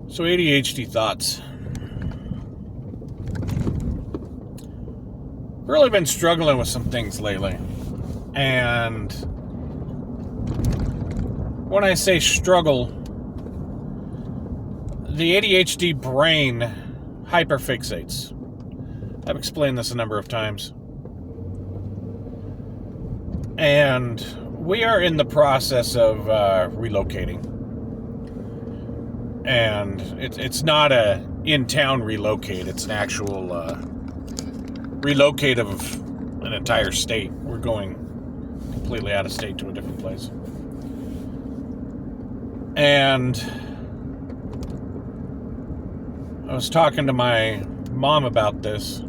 So ADHD thoughts. Really been struggling with some things lately. And when I say struggle, the ADHD brain hyperfixates. I've explained this a number of times. And we are in the process of relocating. And it's not a in-town relocate. It's an actual relocate of an entire state. We're going completely out of state to a different place. And I was talking to my mom about this.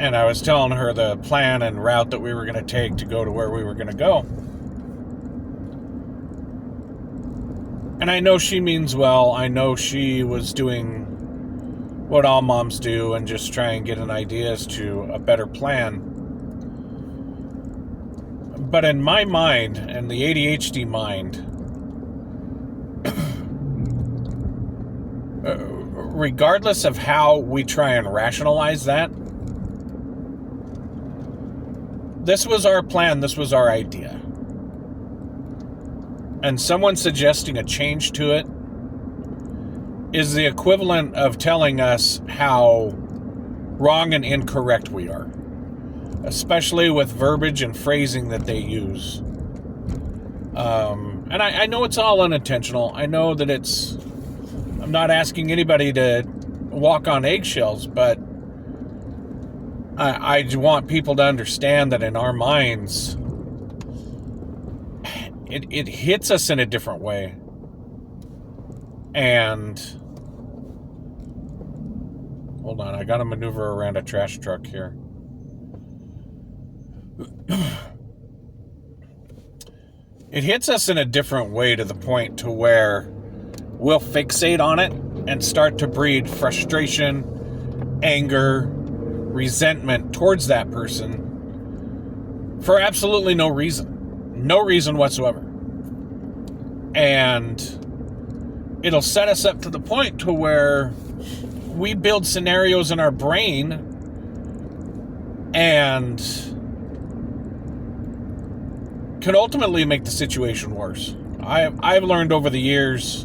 And I was telling her the plan and route that we were going to take to go to where we were going to go. And I know she means well. I know she was doing what all moms do and just try and get an idea as to a better plan. But in my mind, and the ADHD mind, regardless of how we try and rationalize that, this was our plan, this was our idea. And someone suggesting a change to it is the equivalent of telling us how wrong and incorrect we are, especially with verbiage and phrasing that they use. And I know it's all unintentional. I know that I'm not asking anybody to walk on eggshells, but I want people to understand that in our minds, it hits us in a different way. And hold on, I got to maneuver around a trash truck here. It hits us in a different way to the point to where we'll fixate on it and start to breed frustration, anger, resentment towards that person for absolutely no reason. No reason whatsoever. And it'll set us up to the point to where we build scenarios in our brain and can ultimately make the situation worse. I've learned over the years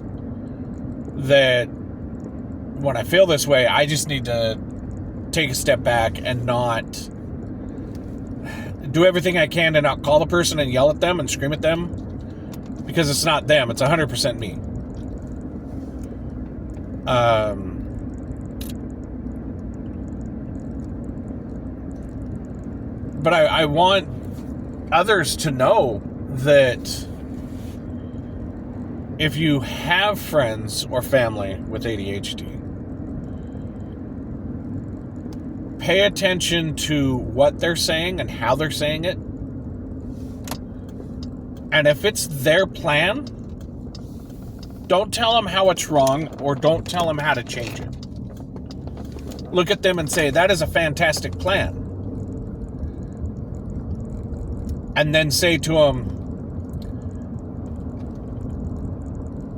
that when I feel this way, I just need to take a step back and not do everything I can to not call the person and yell at them and scream at them, because it's not them, it's 100% me. But I want others to know that if you have friends or family with ADHD, pay attention to what they're saying and how they're saying it. And if it's their plan, don't tell them how it's wrong or don't tell them how to change it. Look at them and say, that is a fantastic plan. And then say to them,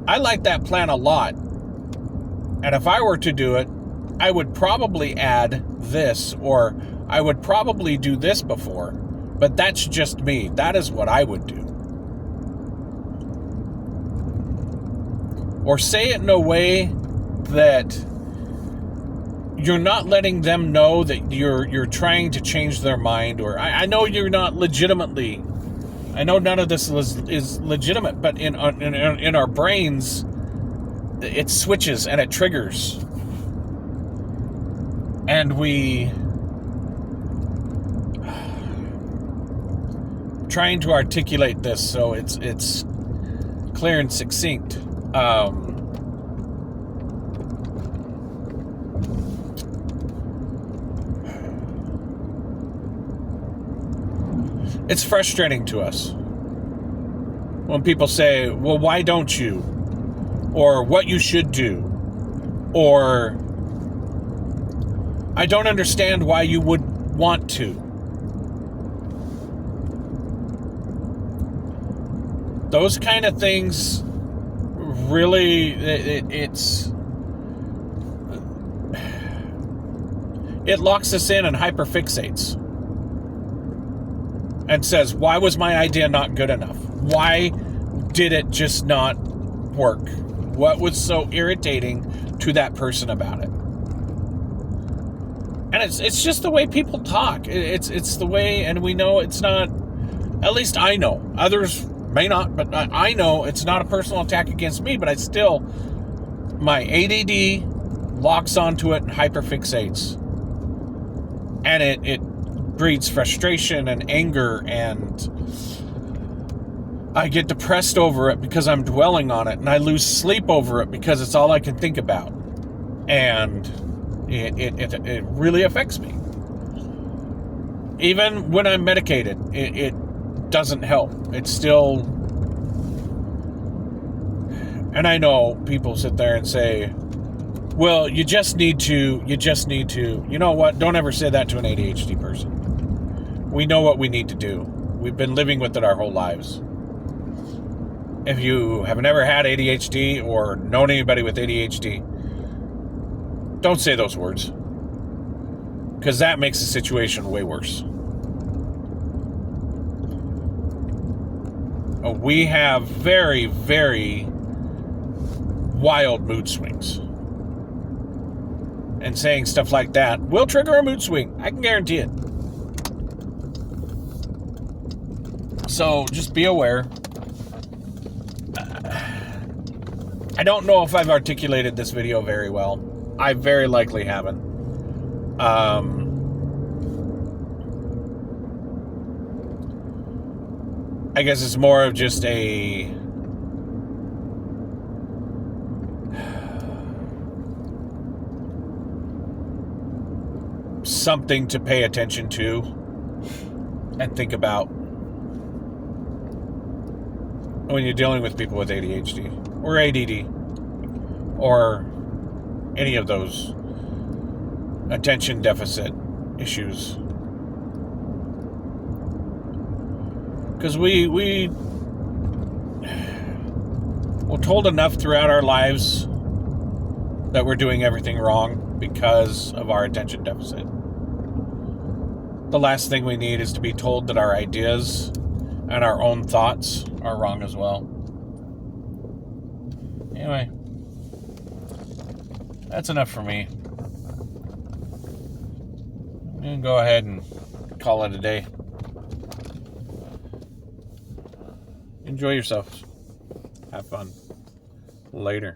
I like that plan a lot. And if I were to do it, I would probably add this, or I would probably do this before, but that's just me. That is what I would do. Or say it in a way that you're not letting them know that you're trying to change their mind, or I know you're not legitimately, I know none of this is legitimate, but in our brains, it switches and it triggers. And we trying to articulate this so it's clear and succinct. It's frustrating to us when people say, well, why don't you? Or what you should do. Or I don't understand why you would want to. Those kind of things really, it locks us in and hyperfixates and says, why was my idea not good enough? Why did it just not work? What was so irritating to that person about it? And it's just the way people talk. It's the way, and we know it's not, at least I know. Others may not, but I know it's not a personal attack against me, but I still, my ADD locks onto it and hyperfixates. And it breeds frustration and anger, and I get depressed over it because I'm dwelling on it, and I lose sleep over it because it's all I can think about. And it really affects me. Even when I'm medicated, it doesn't help. It's still, and I know people sit there and say, well, you just need to. You know what? Don't ever say that to an ADHD person. We know what we need to do. We've been living with it our whole lives. If you have never had ADHD or known anybody with ADHD, don't say those words, because that makes the situation way worse. We have very, very wild mood swings. And saying stuff like that will trigger a mood swing. I can guarantee it. So just be aware. I don't know if I've articulated this video very well. I very likely haven't. I guess it's more of just a something to pay attention to and think about when you're dealing with people with ADHD or ADD or any of those attention deficit issues. Because we're told enough throughout our lives that we're doing everything wrong because of our attention deficit. The last thing we need is to be told that our ideas and our own thoughts are wrong as well. Anyway, that's enough for me. I'm going to go ahead and call it a day. Enjoy yourselves. Have fun. Later.